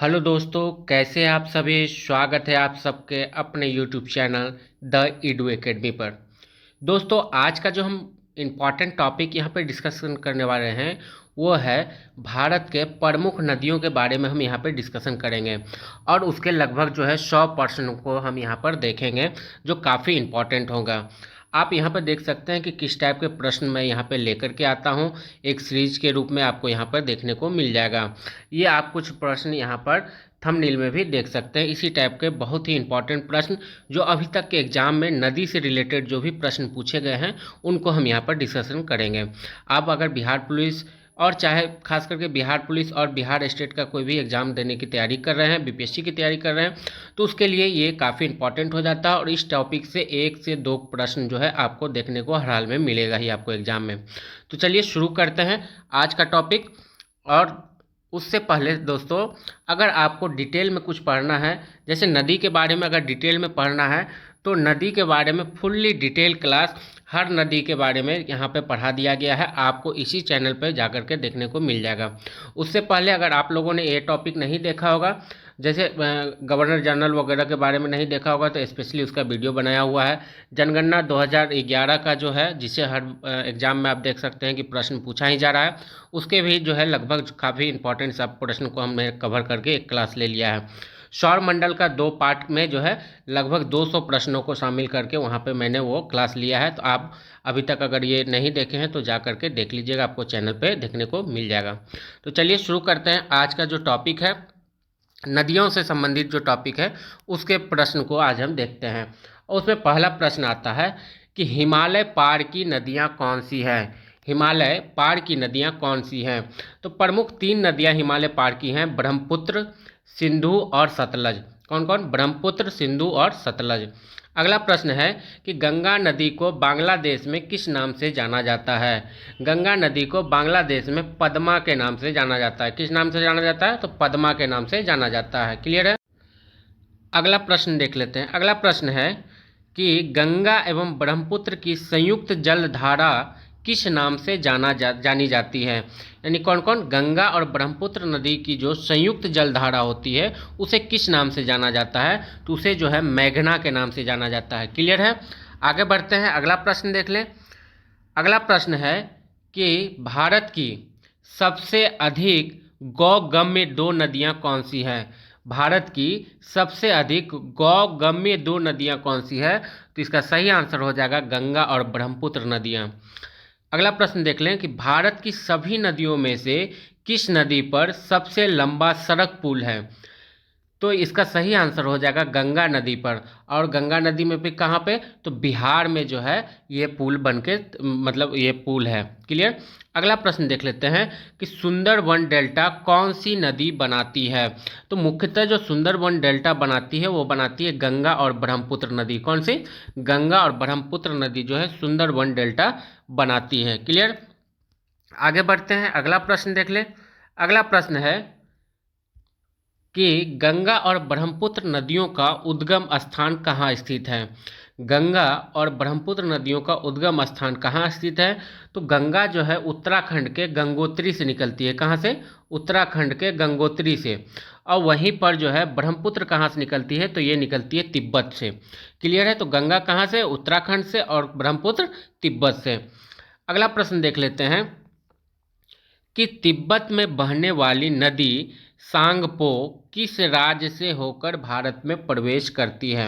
Hello दोस्तों, कैसे हैं आप सभी। स्वागत है आप सबके अपने YouTube channel the Edu academy पर। दोस्तों, आज का जो हम इम्पॉर्टेंट टॉपिक यहाँ पे डिस्कशन करने वाले हैं वो है भारत के प्रमुख नदियों के बारे में हम यहाँ पे डिस्कशन करेंगे। और उसके लगभग जो है 100% को हम यहाँ पर देखेंगे, जो काफ़ी इम्पॉर्टेंट होगा। आप यहाँ पर देख सकते हैं कि किस टाइप के प्रश्न मैं यहाँ पे लेकर के आता हूँ। एक सीरीज के रूप में आपको यहाँ पर देखने को मिल जाएगा। ये आप कुछ प्रश्न यहाँ पर थंबनेल में भी देख सकते हैं। इसी टाइप के बहुत ही इंपॉर्टेंट प्रश्न जो अभी तक के एग्जाम में नदी से रिलेटेड जो भी प्रश्न पूछे गए हैं उनको हम यहाँ पर डिस्कशन करेंगे। आप अगर बिहार पुलिस और चाहे खास करके बिहार पुलिस और बिहार स्टेट का कोई भी एग्ज़ाम देने की तैयारी कर रहे हैं, बीपीएससी की तैयारी कर रहे हैं, तो उसके लिए ये काफ़ी इंपॉर्टेंट हो जाता है। और इस टॉपिक से 1 से 2 प्रश्न जो है आपको देखने को हर हाल में मिलेगा ही आपको एग्ज़ाम में। तो चलिए शुरू करते हैं आज का टॉपिक। और उससे पहले दोस्तों, अगर आपको डिटेल में कुछ पढ़ना है, जैसे नदी के बारे में अगर डिटेल में पढ़ना है, तो नदी के बारे में फुल्ली डिटेल क्लास हर नदी के बारे में यहाँ पे पढ़ा दिया गया है। आपको इसी चैनल पे जाकर के देखने को मिल जाएगा। उससे पहले अगर आप लोगों ने ये टॉपिक नहीं देखा होगा, जैसे गवर्नर जनरल वगैरह के बारे में नहीं देखा होगा, तो स्पेशली उसका वीडियो बनाया हुआ है। जनगणना 2011 का जो है, जिसे हर एग्ज़ाम में आप देख सकते हैं कि प्रश्न पूछा ही जा रहा है, उसके भी जो है लगभग काफ़ी इंपॉर्टेंट सब प्रश्न को हमने कवर करके एक क्लास ले लिया है। सौर मंडल का 2 पार्ट में जो है लगभग 200 प्रश्नों को शामिल करके वहाँ पे मैंने वो क्लास लिया है। तो आप अभी तक अगर ये नहीं देखे हैं तो जा करके देख लीजिएगा, आपको चैनल पे देखने को मिल जाएगा। तो चलिए शुरू करते हैं। आज का जो टॉपिक है, नदियों से संबंधित जो टॉपिक है, उसके प्रश्न को आज हम देखते हैं। और उसमें पहला प्रश्न आता है कि हिमालय पार की नदियाँ कौन सी हैं। हिमालय पार की नदियाँ कौन सी हैं। तो प्रमुख 3 नदियाँ हिमालय पार की हैं, ब्रह्मपुत्र, सिंधु और सतलज। कौन कौन? ब्रह्मपुत्र, सिंधु और सतलज। अगला प्रश्न है कि गंगा नदी को बांग्लादेश में किस नाम से जाना जाता है। गंगा नदी को बांग्लादेश में पद्मा के नाम से जाना जाता है। किस नाम से जाना जाता है? तो पद्मा के नाम से जाना जाता है। क्लियर है। अगला प्रश्न देख लेते हैं। अगला प्रश्न है कि गंगा एवं ब्रह्मपुत्र की संयुक्त जलधारा किस नाम से जानी जाती है। यानी कौन कौन? गंगा और ब्रह्मपुत्र नदी की जो संयुक्त जलधारा होती है उसे किस नाम से जाना जाता है? तो उसे जो है मेघना के नाम से जाना जाता है। क्लियर है। आगे बढ़ते हैं, अगला प्रश्न देख लें। अगला प्रश्न है कि भारत की सबसे अधिक गौगम्य 2 नदियां कौन सी हैं। भारत की सबसे अधिक गौगम्य 2 नदियां कौन सी है? तो इसका सही आंसर हो जाएगा गंगा और ब्रह्मपुत्र नदियां। अगला प्रश्न देख लें कि भारत की सभी नदियों में से किस नदी पर सबसे लंबा सड़क पुल है। तो इसका सही आंसर हो जाएगा गंगा नदी पर। और गंगा नदी में भी कहाँ पे? तो बिहार में जो है ये पुल बन के, मतलब ये पुल है। क्लियर। अगला प्रश्न देख लेते हैं कि सुंदरबन डेल्टा कौन सी नदी बनाती है। तो मुख्यतः जो सुंदरबन डेल्टा बनाती है वो बनाती है गंगा और ब्रह्मपुत्र नदी। कौन सी? गंगा और ब्रह्मपुत्र नदी जो है सुंदरबन डेल्टा बनाती है। क्लियर। आगे बढ़ते हैं, अगला प्रश्न देख लें। अगला प्रश्न है कि गंगा और ब्रह्मपुत्र नदियों का उद्गम स्थान कहाँ स्थित है। गंगा और ब्रह्मपुत्र नदियों का उद्गम स्थान कहाँ स्थित है? तो गंगा जो है उत्तराखंड के गंगोत्री से निकलती है। कहाँ से? उत्तराखंड के गंगोत्री से। और वहीं पर जो है ब्रह्मपुत्र कहाँ से निकलती है? तो ये निकलती है तिब्बत से। क्लियर है। तो गंगा कहाँ से? उत्तराखंड से। और ब्रह्मपुत्र तिब्बत से। अगला प्रश्न देख लेते हैं कि तिब्बत में बहने वाली नदी सांगपो किस राज्य से होकर भारत में प्रवेश करती है।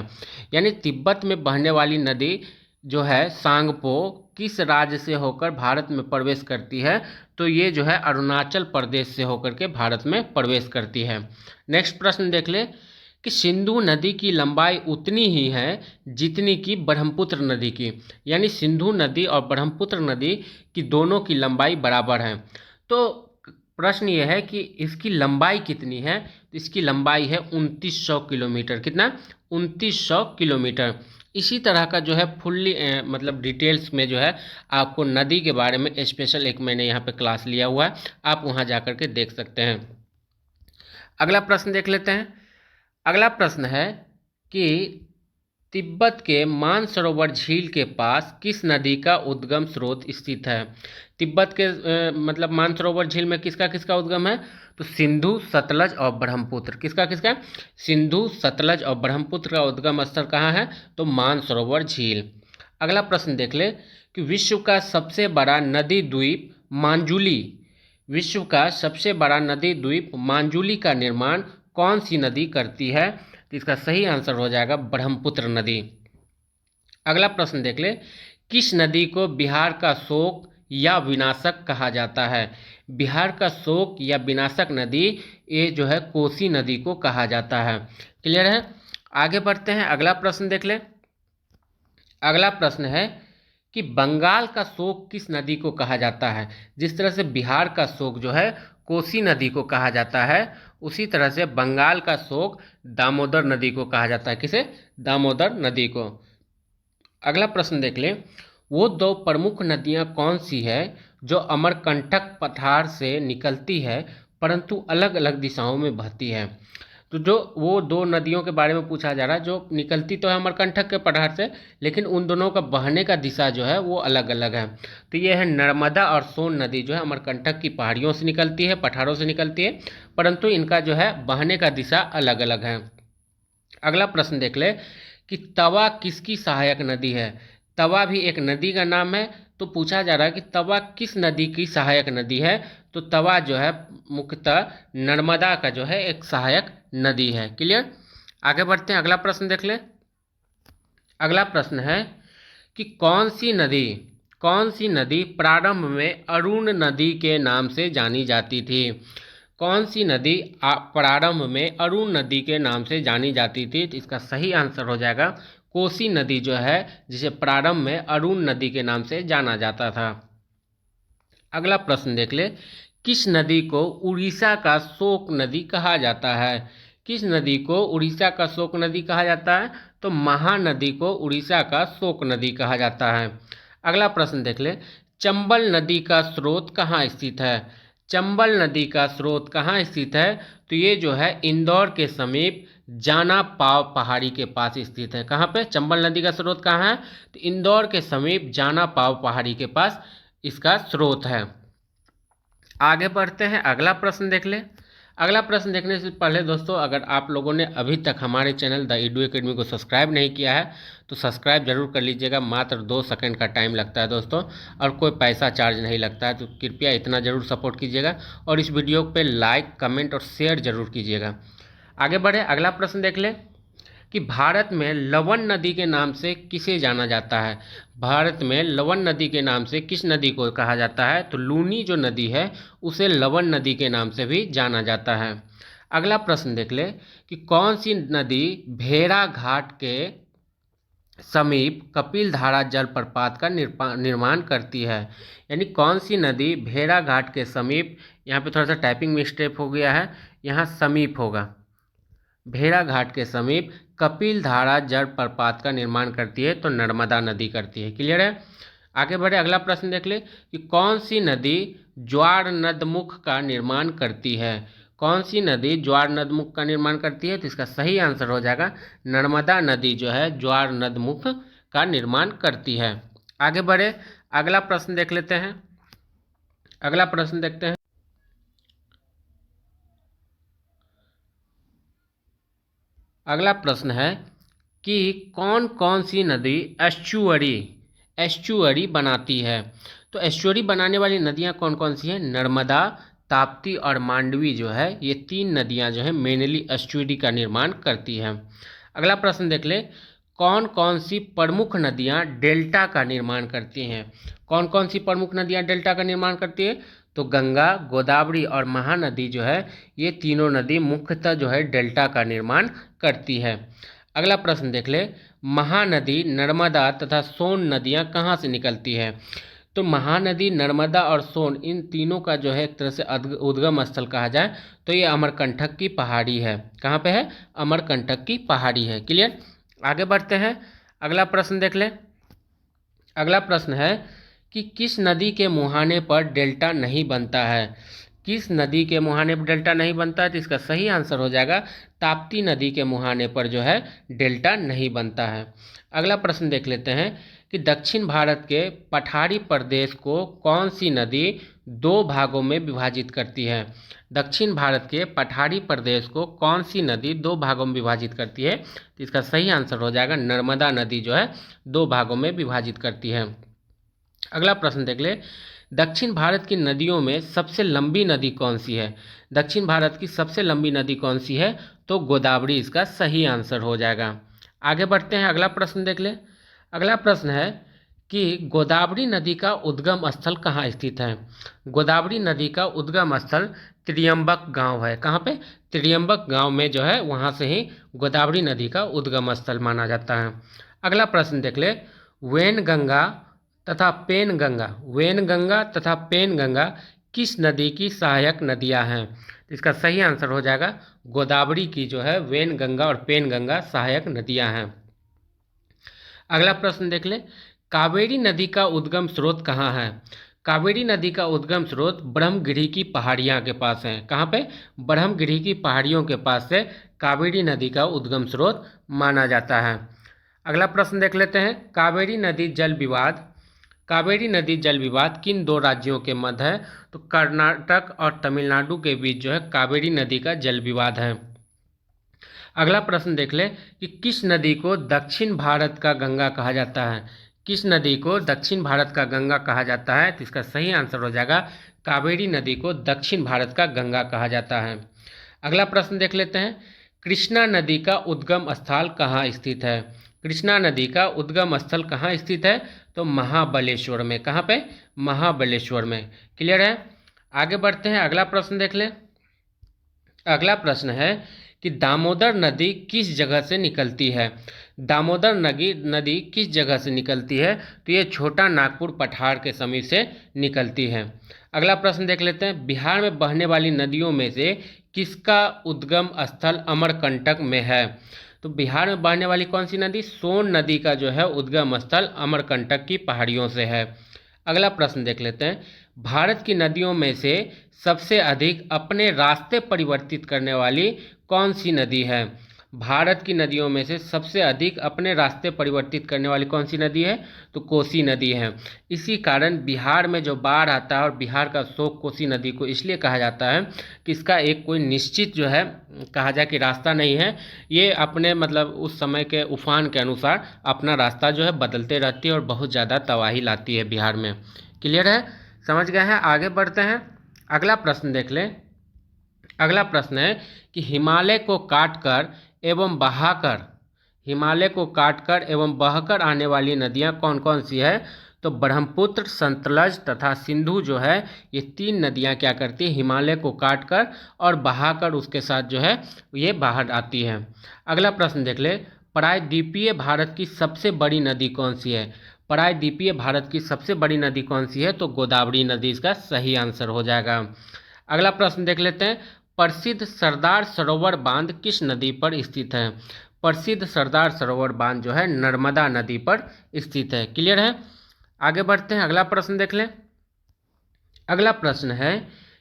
यानी तिब्बत में बहने वाली नदी जो है सांगपो किस राज्य से होकर भारत में प्रवेश करती है? तो ये जो है अरुणाचल प्रदेश से होकर के भारत में प्रवेश करती है। नेक्स्ट प्रश्न देख ले कि सिंधु नदी की लंबाई उतनी ही है जितनी कि ब्रह्मपुत्र नदी की। यानी सिंधु नदी और ब्रह्मपुत्र नदी की दोनों की लंबाई बराबर है। तो प्रश्न ये है कि इसकी लंबाई कितनी है। तो इसकी लंबाई है 2900 किलोमीटर। कितना? 2900 किलोमीटर। इसी तरह का जो है फुल्ली मतलब डिटेल्स में जो है आपको नदी के बारे में स्पेशल एक मैंने यहाँ पे क्लास लिया हुआ है, आप वहाँ जा कर के देख सकते हैं। अगला प्रश्न देख लेते हैं। अगला प्रश्न है कि तिब्बत के मानसरोवर झील के पास किस नदी का उद्गम स्रोत स्थित है? तिब्बत के मतलब मानसरोवर झील में किसका किसका उद्गम है? तो सिंधु, सतलज और ब्रह्मपुत्र। किसका किसका? सिंधु, सतलज और ब्रह्मपुत्र का उद्गम स्थल कहाँ है? तो मानसरोवर झील। अगला प्रश्न देख ले कि विश्व का सबसे बड़ा नदी द्वीप मांजुली, विश्व का सबसे बड़ा नदी द्वीप मांजुली का निर्माण कौन सी नदी करती है? तो इसका सही आंसर हो जाएगा ब्रह्मपुत्र नदी। अगला प्रश्न देख ले, किस नदी को बिहार का शोक या विनाशक कहा जाता है? बिहार का शोक या विनाशक नदी ये जो है कोसी नदी को कहा जाता है। क्लियर है? आगे बढ़ते हैं, अगला प्रश्न देख ले। अगला प्रश्न है कि बंगाल का शोक किस नदी को कहा जाता है? जिस तरह से बिहार का शोक जो है कोसी नदी को कहा जाता है, उसी तरह से बंगाल का शोक दामोदर नदी को कहा जाता है। किसे? दामोदर नदी को। अगला प्रश्न देख ले, वो दो प्रमुख नदियां कौन सी है जो अमरकंटक पठार से निकलती है परंतु अलग अलग दिशाओं में बहती है? तो जो वो दो नदियों के बारे में पूछा जा रहा है, जो निकलती तो है अमरकंटक के पठार से, लेकिन उन दोनों का बहने का दिशा जो है वो अलग अलग है। तो ये है नर्मदा और सोन नदी, जो है अमरकंटक की पहाड़ियों से निकलती है, पठारों से निकलती है, परंतु इनका जो है बहने का दिशा अलग अलग है। अगला प्रश्न देख ले कि तवा किसकी सहायक नदी है? तवा भी एक नदी का नाम है, तो पूछा जा रहा है कि तवा किस नदी की सहायक नदी है? तो तवा जो है मुख्यतः नर्मदा का जो है एक सहायक नदी है। क्लियर? आगे बढ़ते हैं, अगला प्रश्न देख ले। अगला प्रश्न है कि कौन सी नदी प्रारंभ में अरुण नदी के नाम से जानी जाती थी? कौन सी नदी प्रारंभ में अरुण नदी के नाम से जानी जाती थी? तो इसका सही आंसर हो जाएगा कोसी नदी, जो है जिसे प्रारंभ में अरुण नदी के नाम से जाना जाता था। अगला प्रश्न देख ले, किस नदी को उड़ीसा का शोक नदी कहा जाता है? किस नदी को उड़ीसा का शोक नदी कहा जाता है? तो महानदी को उड़ीसा का शोक नदी कहा जाता है। अगला प्रश्न देख ले, चंबल नदी का स्रोत कहाँ स्थित है? चंबल नदी का स्रोत कहाँ स्थित है? तो ये जो है इंदौर के समीप जाना पाव पहाड़ी के पास स्थित है। कहाँ पे चंबल नदी का स्रोत कहाँ है? तो इंदौर के समीप जाना पाव पहाड़ी के पास इसका स्रोत है। आगे बढ़ते हैं, अगला प्रश्न देख ले। अगला प्रश्न देखने से पहले दोस्तों, अगर आप लोगों ने अभी तक हमारे चैनल द ईडू एकेडमी को सब्सक्राइब नहीं किया है तो सब्सक्राइब जरूर कर लीजिएगा। मात्र 2 सेकंड का टाइम लगता है दोस्तों, और कोई पैसा चार्ज नहीं लगता है, तो कृपया इतना ज़रूर सपोर्ट कीजिएगा और इस वीडियो पे लाइक, कमेंट और शेयर जरूर कीजिएगा। आगे बढ़े, अगला प्रश्न देख ले कि भारत में लवन नदी के नाम से किसे जाना जाता है? भारत में लवन नदी के नाम से किस नदी को कहा जाता है? तो लूनी जो नदी है उसे लवन नदी के नाम से भी जाना जाता है। अगला प्रश्न देख ले कि कौन सी नदी भेड़ा घाट के समीप कपिलधारा जलप्रपात का निर्माण करती है? यानी कौन सी नदी भेड़ा घाट के समीप, यहाँ पे थोड़ा सा टाइपिंग मिस्टेक हो गया है, यहाँ समीप होगा, भेड़ा घाट के समीप कपिलधारा जलप्रपात का निर्माण करती है? तो नर्मदा नदी करती है। क्लियर है? आगे बढ़े, अगला प्रश्न देख ले कि कौन सी नदी ज्वार नदमुख का निर्माण करती है? कौन सी नदी ज्वार नदमुख का निर्माण करती है? तो इसका सही आंसर हो जाएगा नर्मदा नदी जो है ज्वार नदमुख का निर्माण करती है। आगे बढ़े, अगला प्रश्न देख लेते हैं। अगला प्रश्न देखते हैं। अगला प्रश्न है कि कौन कौन सी नदी एस्चुअरी बनाती है? तो एस्चुअरी बनाने वाली नदियां कौन कौन सी हैं? नर्मदा, ताप्ती और मांडवी जो है, ये 3 नदियां जो है मेनली एस्चुअरी का निर्माण करती हैं। अगला प्रश्न देख ले, कौन कौन सी प्रमुख नदियां डेल्टा का निर्माण करती हैं? कौन कौन सी प्रमुख नदियां डेल्टा का निर्माण करती है? तो गंगा, गोदावरी और महानदी जो है, ये तीनों नदी मुख्यतः जो है डेल्टा का निर्माण करती है। अगला प्रश्न देख ले, महानदी, नर्मदा तथा सोन नदियां कहाँ से निकलती है? तो महानदी, नर्मदा और सोन, इन तीनों का जो है एक तरह से उद्गम स्थल कहा जाए तो ये अमरकंटक की पहाड़ी है। कहाँ पे है? अमरकंटक की पहाड़ी है। क्लियर? आगे बढ़ते हैं, अगला प्रश्न देख ले। अगला प्रश्न है कि किस नदी के मुहाने पर डेल्टा नहीं बनता है? किस नदी के मुहाने पर डेल्टा नहीं बनता है? तो इसका सही आंसर हो जाएगा ताप्ती नदी के मुहाने पर जो है डेल्टा नहीं बनता है। अगला प्रश्न देख लेते हैं कि दक्षिण भारत के पठारी प्रदेश को कौन सी नदी दो भागों में विभाजित करती है? दक्षिण भारत के पठारी प्रदेश को कौन सी नदी दो भागों में विभाजित करती है? तो इसका सही आंसर हो जाएगा नर्मदा नदी जो है दो भागों में विभाजित करती है। अगला प्रश्न देख ले, दक्षिण भारत की नदियों में सबसे लंबी नदी कौन सी है? दक्षिण भारत की सबसे लंबी नदी कौन सी है? तो गोदावरी इसका सही आंसर हो जाएगा। आगे बढ़ते हैं, अगला प्रश्न देख ले। अगला प्रश्न है कि गोदावरी नदी का उद्गम स्थल कहाँ स्थित है? गोदावरी नदी का उद्गम स्थल त्रियंबक गांव है। कहाँ पे? त्रियंबक गांव में जो है वहाँ से ही गोदावरी नदी का उद्गम स्थल माना जाता है। अगला प्रश्न देख ले, वैनगंगा तथा पेनगंगा, वैनगंगा तथा पेनगंगा किस नदी की सहायक नदियां हैं? इसका सही आंसर हो जाएगा गोदावरी की जो है वैनगंगा और पेनगंगा सहायक नदियां हैं। अगला प्रश्न देख ले, कावेरी नदी का उद्गम स्रोत कहाँ है? कावेरी नदी का उद्गम स्रोत ब्रह्मगिरी की पहाड़ियाँ के पास है। कहाँ पे? ब्रह्मगिरी की पहाड़ियों के पास से कावेरी नदी का उद्गम स्रोत माना जाता है। अगला प्रश्न देख लेते हैं, कावेरी नदी जल विवाद, कावेरी नदी जल विवाद किन दो राज्यों के मध्य है? तो कर्नाटक और तमिलनाडु के बीच जो है कावेरी नदी का जल विवाद है। अगला प्रश्न देख ले कि किस नदी को दक्षिण भारत का गंगा कहा जाता है? किस नदी को दक्षिण भारत का गंगा कहा जाता है? तो इसका सही आंसर हो जाएगा कावेरी नदी को दक्षिण भारत का गंगा कहा जाता है। अगला प्रश्न देख लेते हैं, कृष्णा नदी का उद्गम स्थल कहाँ स्थित है? कृष्णा नदी का उद्गम स्थल कहाँ स्थित है? तो महाबलेश्वर में। कहाँ पे? महाबलेश्वर में। क्लियर है? आगे बढ़ते हैं, अगला प्रश्न देख लें। अगला प्रश्न है कि दामोदर नदी किस जगह से निकलती है? दामोदर नदी किस जगह से निकलती है? तो ये छोटा नागपुर पठार के समीप से निकलती है। अगला प्रश्न देख लेते हैं, बिहार में बहने वाली नदियों में से किसका उद्गम स्थल अमरकंटक में है? तो बिहार में बहने वाली कौन सी नदी? सोन नदी का जो है उद्गम स्थल अमरकंटक की पहाड़ियों से है। अगला प्रश्न देख लेते हैं, भारत की नदियों में से सबसे अधिक अपने रास्ते परिवर्तित करने वाली कौन सी नदी है? भारत की नदियों में से सबसे अधिक अपने रास्ते परिवर्तित करने वाली कौन सी नदी है? तो कोसी नदी है। इसी कारण बिहार में जो बाढ़ आता है और बिहार का शोक कोसी नदी को इसलिए कहा जाता है कि इसका एक कोई निश्चित जो है कहा जाए कि रास्ता नहीं है, ये अपने मतलब उस समय के उफान के अनुसार अपना रास्ता जो है बदलते रहती है और बहुत ज़्यादा तबाही लाती है बिहार में। क्लियर है? समझ गए हैं? आगे बढ़ते हैं, अगला प्रश्न देख लें। अगला प्रश्न है कि हिमालय को काटकर एवं बहाकर, हिमालय को काटकर एवं बहकर आने वाली नदियां कौन कौन सी है? तो ब्रह्मपुत्र, सतलज तथा सिंधु जो है ये तीन नदियां क्या करती है? हिमालय को काटकर और बहाकर उसके साथ जो है ये बाहर आती है। अगला प्रश्न देख ले, प्रायद्वीपीय भारत की सबसे बड़ी नदी कौन सी है? प्रायद्वीपीय भारत की सबसे बड़ी नदी कौन सी है? तो गोदावरी नदी इसका सही आंसर हो जाएगा। अगला प्रश्न देख लेते हैं, प्रसिद्ध सरदार सरोवर बांध किस नदी पर स्थित है? प्रसिद्ध सरदार सरोवर बांध जो है नर्मदा नदी पर स्थित है। क्लियर है? आगे बढ़ते हैं, अगला प्रश्न देख लें। अगला प्रश्न है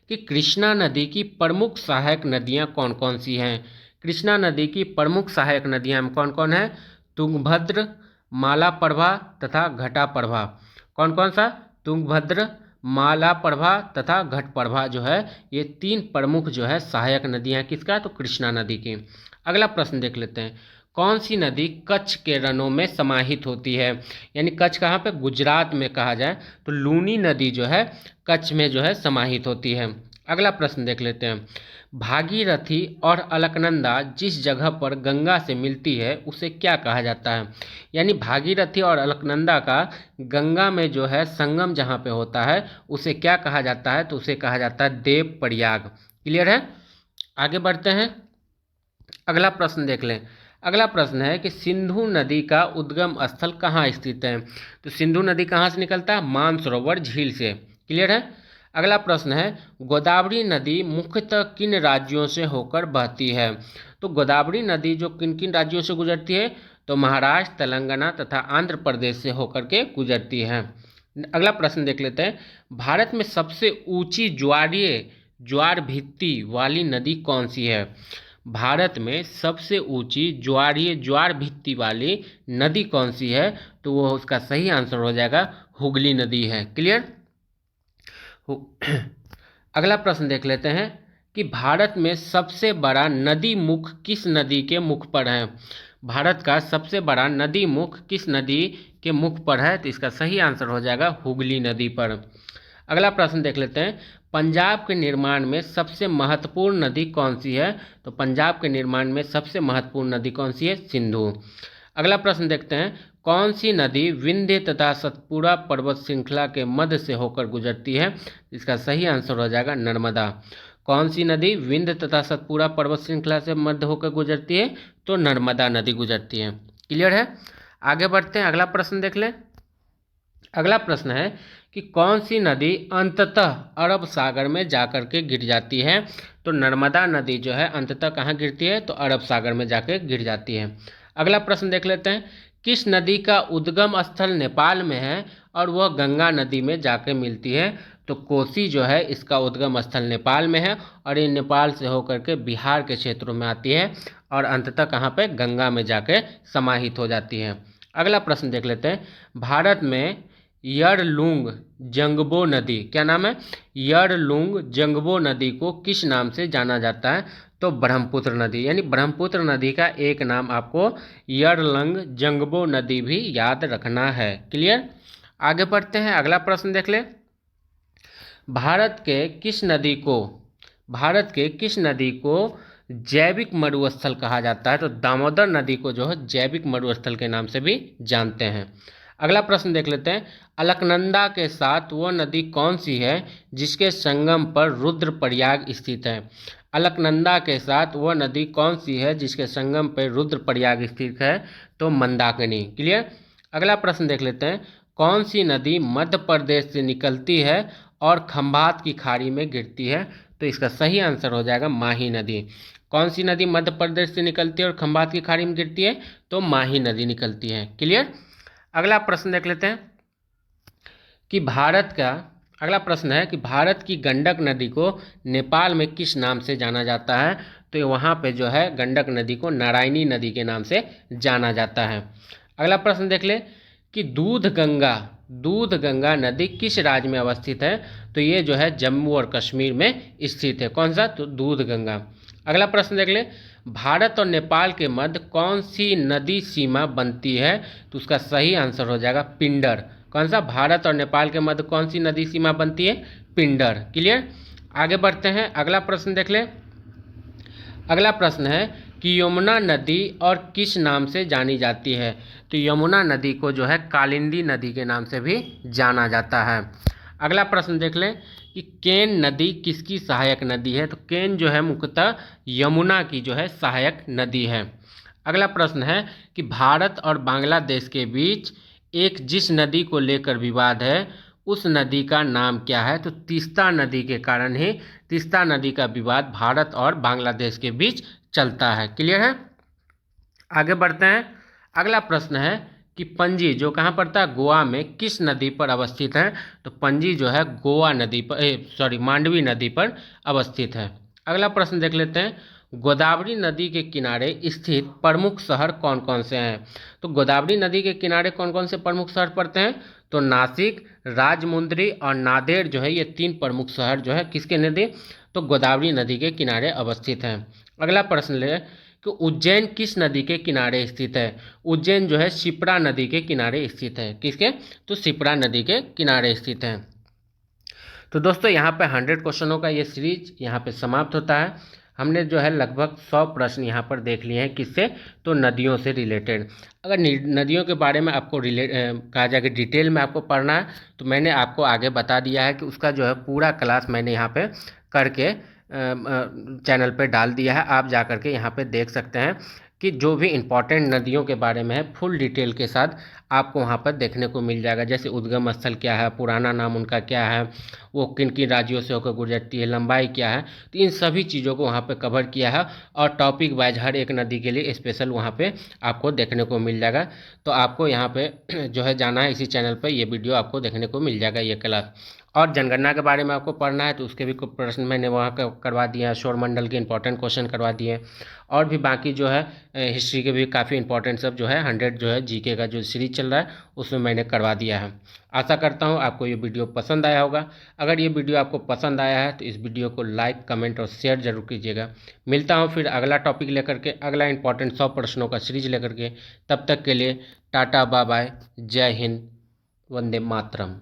कि कृष्णा नदी की प्रमुख सहायक नदियां कौन कौन सी हैं? कृष्णा नदी की प्रमुख सहायक नदियां कौन कौन है? तुंगभद्र, मालाप्रभा तथा घटाप्रभा। कौन कौन सा? तुंगभद्र, मालाप्रभा तथा घटप्रभा जो है ये तीन प्रमुख जो है सहायक नदियां किसका? तो कृष्णा नदी की। अगला प्रश्न देख लेते हैं, कौन सी नदी कच्छ के रनों में समाहित होती है? यानी कच्छ कहाँ पे? गुजरात में कहा जाए तो लूनी नदी जो है कच्छ में जो है समाहित होती है। अगला प्रश्न देख लेते हैं, भागीरथी और अलकनंदा जिस जगह पर गंगा से मिलती है उसे क्या कहा जाता है? यानी भागीरथी और अलकनंदा का गंगा में जो है संगम जहाँ पे होता है उसे क्या कहा जाता है? तो उसे कहा जाता है देव प्रयाग। क्लियर है? आगे बढ़ते हैं, अगला प्रश्न देख लें। अगला प्रश्न है कि सिंधु नदी का उद्गम स्थल कहाँ स्थित है? तो सिंधु नदी कहाँ से निकलता है? मानसरोवर झील से। क्लियर है? अगला प्रश्न है, गोदावरी नदी मुख्यतः किन राज्यों से होकर बहती है? तो गोदावरी नदी जो किन किन राज्यों से गुजरती है? तो महाराष्ट्र, तेलंगाना तथा आंध्र प्रदेश से होकर के गुजरती है। अगला प्रश्न देख लेते हैं, भारत में सबसे ऊंची ज्वारीय ज्वार भित्ति वाली नदी कौन सी है? भारत में सबसे ऊंची ज्वार भित्ति वाली नदी कौन सी है? तो वो उसका सही आंसर हो जाएगा हुगली नदी है। क्लियर? अगला प्रश्न देख लेते हैं कि भारत में सबसे बड़ा नदी मुख किस नदी के मुख पर है? भारत का सबसे बड़ा नदी मुख किस नदी के मुख पर है? तो इसका सही आंसर हो जाएगा हुगली नदी पर। अगला प्रश्न देख लेते हैं, पंजाब के निर्माण में सबसे महत्वपूर्ण नदी कौन सी है? तो पंजाब के निर्माण में सबसे महत्वपूर्ण नदी कौन सी है? सिंधु। अगला प्रश्न देखते हैं, कौन सी नदी विंध्य तथा सतपुड़ा पर्वत श्रृंखला के मध्य से होकर गुजरती है? इसका सही आंसर हो जाएगा नर्मदा। कौन सी नदी विंध्य तथा सतपुड़ा पर्वत श्रृंखला से मध्य होकर गुजरती है? तो नर्मदा नदी गुजरती है। क्लियर है? आगे बढ़ते हैं, अगला प्रश्न देख लें। अगला प्रश्न है कि कौन सी नदी अंततः अरब सागर में जाकर के गिर जाती है? तो नर्मदा नदी जो है अंततः कहाँ गिरती है? तो अरब सागर में जाकर गिर जाती है। अगला प्रश्न देख लेते हैं, किस नदी का उद्गम स्थल नेपाल में है और वह गंगा नदी में जाकर मिलती है? तो कोसी जो है इसका उद्गम स्थल नेपाल में है और ये नेपाल से होकर के बिहार के क्षेत्रों में आती है और अंततः कहाँ पे? गंगा में जाकर समाहित हो जाती है। अगला प्रश्न देख लेते हैं, भारत में यरलुंग जंगबो नदी, क्या नाम है? यरलुंग जंगबो नदी को किस नाम से जाना जाता है? तो ब्रह्मपुत्र नदी, यानी ब्रह्मपुत्र नदी का एक नाम आपको यरलंग जंगबो नदी भी याद रखना है। क्लियर? आगे बढ़ते हैं, अगला प्रश्न देख ले। भारत के किस नदी को जैविक मरुस्थल कहा जाता है? तो दामोदर नदी को जो है जैविक मरुस्थल के नाम से भी जानते हैं। अगला प्रश्न देख लेते हैं, अलकनंदा के साथ वो नदी कौन सी है जिसके संगम पर रुद्रप्रयाग स्थित है? अलकनंदा के साथ वो नदी कौन सी है जिसके संगम पर रुद्रप्रयाग स्थित है? तो मंदाकिनी। क्लियर? अगला प्रश्न देख लेते हैं, कौन सी नदी मध्य प्रदेश से निकलती है और खंभात की खाड़ी में गिरती है? तो इसका सही आंसर हो जाएगा माही नदी। कौन सी नदी मध्य प्रदेश से निकलती है और खंभात की खाड़ी में गिरती है? तो माही नदी निकलती है। क्लियर? अगला प्रश्न देख लेते हैं कि अगला प्रश्न है कि भारत की गंडक नदी को नेपाल में किस नाम से जाना जाता है? तो वहाँ पे जो है गंडक नदी को नारायणी नदी के नाम से जाना जाता है। अगला प्रश्न देख ले कि दूध गंगा नदी किस राज्य में अवस्थित है? तो ये जो है जम्मू और कश्मीर में स्थित है। कौन सा? तो दूध गंगा। अगला प्रश्न देख ले, भारत और नेपाल के मध्य कौन सी नदी सीमा बनती है? तो उसका सही आंसर हो जाएगा पिंडर। कौन सा? भारत और नेपाल के मध्य कौन सी नदी सीमा बनती है? पिंडर। क्लियर? आगे बढ़ते हैं, अगला प्रश्न देख ले। अगला प्रश्न है कि यमुना नदी और किस नाम से जानी जाती है? तो यमुना नदी को जो है कालिंदी नदी के नाम से भी जाना जाता है। अगला प्रश्न देख लें कि केन नदी किसकी सहायक नदी है? तो केन जो है मुख्यतः यमुना की जो है सहायक नदी है। अगला प्रश्न है कि भारत और बांग्लादेश के बीच एक जिस नदी को लेकर विवाद है उस नदी का नाम क्या है? तो तीस्ता नदी के कारण ही तीस्ता नदी का विवाद भारत और बांग्लादेश के बीच चलता है। क्लियर है? आगे बढ़ते हैं, अगला प्रश्न है कि पणजी जो कहाँ पड़ता है? गोवा में किस नदी पर अवस्थित है? तो पणजी जो है मांडवी नदी पर अवस्थित है। अगला प्रश्न देख लेते हैं, गोदावरी नदी के किनारे स्थित प्रमुख शहर कौन कौन से हैं? तो गोदावरी नदी के किनारे कौन कौन से प्रमुख शहर पड़ते हैं? तो नासिक, राजमुंद्री और नांदेड़ जो है ये 3 प्रमुख शहर जो है किसके नदी? तो गोदावरी नदी के किनारे अवस्थित हैं। अगला प्रश्न ले कि उज्जैन किस नदी के किनारे स्थित है? उज्जैन जो है शिप्रा नदी के किनारे स्थित है। किसके? तो शिप्रा नदी के किनारे स्थित है। तो दोस्तों यहाँ पे 100 क्वेश्चनों का ये सीरीज यहाँ पे समाप्त होता है। हमने जो है लगभग 100 प्रश्न यहाँ पर देख लिए हैं। किससे? तो नदियों से रिलेटेड। अगर नदियों के बारे में आपको कहा जाए कि डिटेल में आपको पढ़ना है तो मैंने आपको आगे बता दिया है कि उसका जो है पूरा क्लास मैंने यहाँ पे करके चैनल पे डाल दिया है। आप जा कर के यहाँ पे देख सकते हैं कि जो भी इम्पोर्टेंट नदियों के बारे में है फुल डिटेल के साथ आपको वहाँ पर देखने को मिल जाएगा। जैसे उद्गम स्थल क्या है, पुराना नाम उनका क्या है, वो किन किन राज्यों से होकर गुजरती है, लंबाई क्या है, तो इन सभी चीज़ों को वहाँ पे कवर किया है और टॉपिक वाइज हर एक नदी के लिए स्पेशल वहाँ पे आपको देखने को मिल जाएगा। तो आपको यहाँ पे जो है जाना है इसी चैनल पर, ये वीडियो आपको देखने को मिल जाएगा ये क्लास। और जनगणना के बारे में आपको पढ़ना है तो उसके भी कुछ प्रश्न मैंने वहाँ करवा दिए हैं, सौरमंडल के इंपॉर्टेंट क्वेश्चन करवा दिए हैं। और भी बाकी जो है हिस्ट्री के भी काफ़ी इंपॉर्टेंट सब जो है 100 जो है जीके का जो सीरीज चल रहा है उसमें मैंने करवा दिया है। आशा करता हूँ आपको ये वीडियो पसंद आया होगा। अगर ये वीडियो आपको पसंद आया है तो इस वीडियो को लाइक, कमेंट और शेयर जरूर कीजिएगा। मिलता हूँ फिर अगला टॉपिक लेकर के, अगला इंपॉर्टेंट 100 प्रश्नों का सीरीज लेकर के। तब तक के लिए टाटा, बाय बाय, जय हिंद, वंदे मातरम।